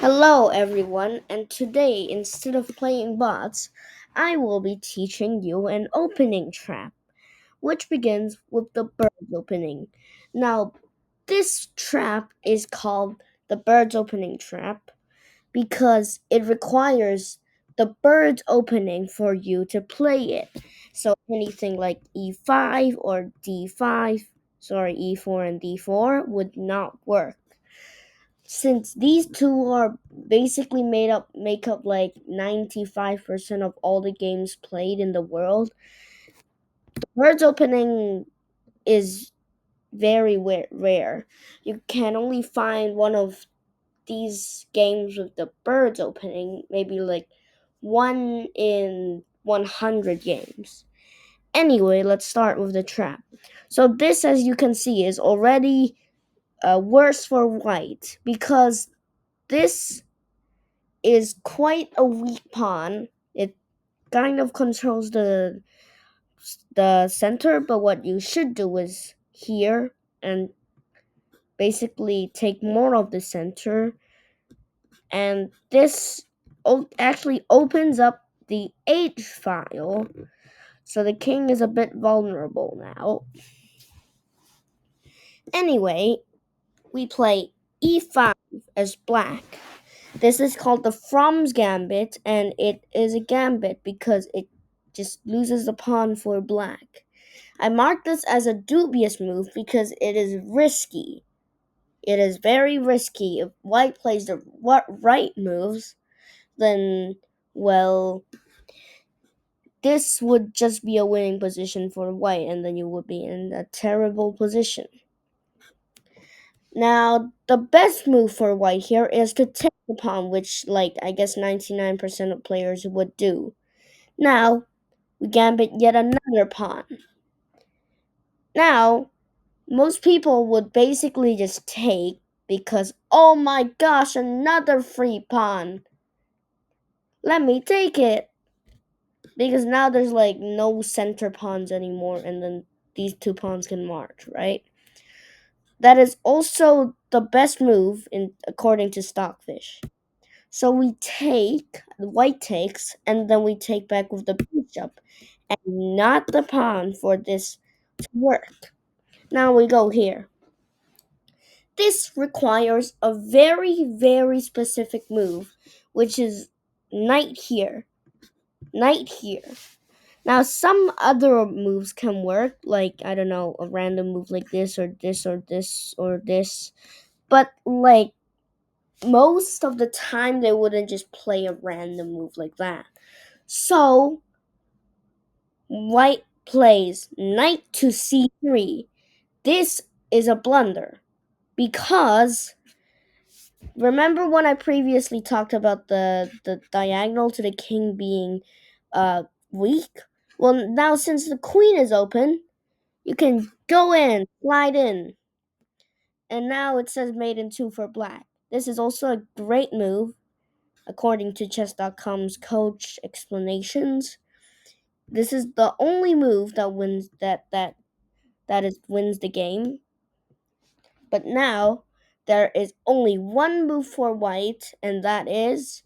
Hello, everyone, and today, instead of playing bots, I will be teaching you an opening trap, which begins with the bird's opening. Now, this trap is called the bird's opening trap because it requires the bird's opening for you to play it. So, anything like e5 or e4 and d4 would not work since these two are basically make up like 95% of all the games played in the world. Birds opening is very rare. You can only find one of these games with the birds opening, maybe like one in 100 games. Anyway, let's start with the trap. So this, as you can see, is already worse for white because this is quite a weak pawn. It kind of controls the center, but what you should do is here and basically take more of the center, and this actually opens up the H file, so the king is a bit vulnerable now. Anyway, we play e5 as black. This is called the From's Gambit, and it is a gambit because it just loses the pawn for black. I mark this as a dubious move because it is risky. It is very risky. If white plays the right moves, then, well, this would just be a winning position for white, and then you would be in a terrible position. Now, the best move for white here is to take the pawn, which, like, I guess 99% of players would do. Now, we gambit yet another pawn. Now, most people would basically just take because, oh my gosh, another free pawn. Let me take it. Because now there's like no center pawns anymore, and then these two pawns can march, right? That is also the best move in according to Stockfish. So we take, the white takes, and then we take back with the bishop, and not the pawn for this to work. Now we go here. This requires a very, very specific move, which is knight here. Knight here. Now, some other moves can work, like, I don't know, a random move like this, or this, or this, or this. But, like, most of the time, they wouldn't just play a random move like that. So, white plays knight to c3. This is a blunder because remember when I previously talked about the diagonal to the king being weak? Well, now since the queen is open, you can go in, slide in, and now it says mate in 2 for black. This is also a great move, according to chess.com's coach explanations. This is the only move that wins the game. But now there is only one move for white, and that is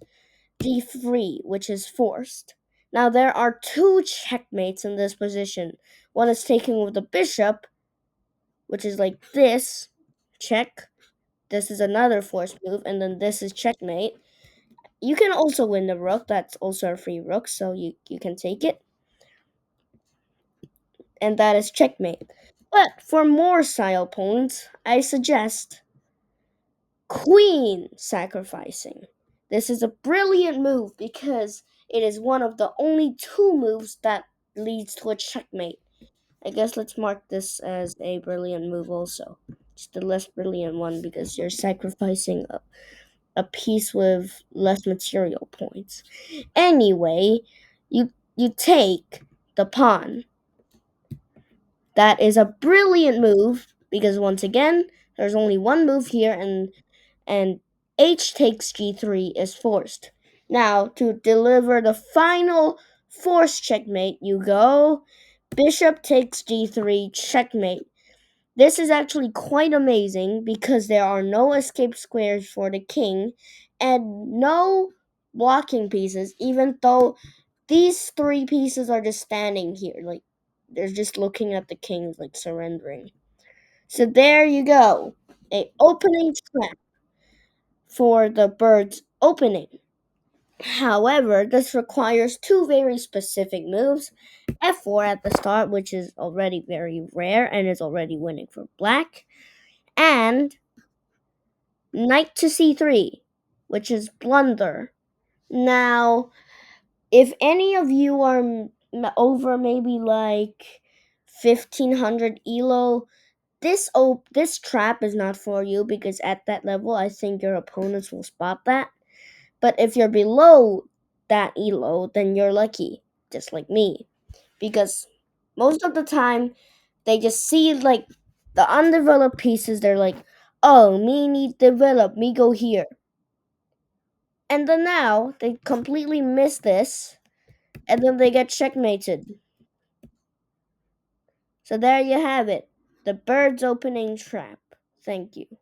d3, which is forced. Now there are two checkmates in this position. One is taken with the bishop, which is like this, check. This is another forced move, and then this is checkmate. You can also win the rook. That's also a free rook, so you can take it. And that is checkmate. But for more style points, I suggest queen sacrificing. This is a brilliant move because it is one of the only two moves that leads to a checkmate. I guess let's mark this as a brilliant move also. Just the less brilliant one because you're sacrificing a piece with less material points. Anyway, you take the pawn. That is a brilliant move because once again, there's only one move here, and h takes g3 is forced. Now, to deliver the final forced checkmate, you go bishop takes g3 checkmate. This is actually quite amazing because there are no escape squares for the king and no blocking pieces, even though these three pieces are just standing here. Like, they're just looking at the king, like surrendering. So there you go. A opening trap for the bird's opening. However, this requires two very specific moves. F4 at the start, which is already very rare and is already winning for black, and knight to c3, which is blunder. Now, if any of you are over maybe like 1500 elo, this trap is not for you because at that level I think your opponents will spot that. But if you're below that elo, then you're lucky, just like me, because most of the time they just see like the undeveloped pieces. They're like, "Oh, me need develop, me go here," and then now they completely miss this, and then they get checkmated. So there you have it, the bird's opening trap. Thank you.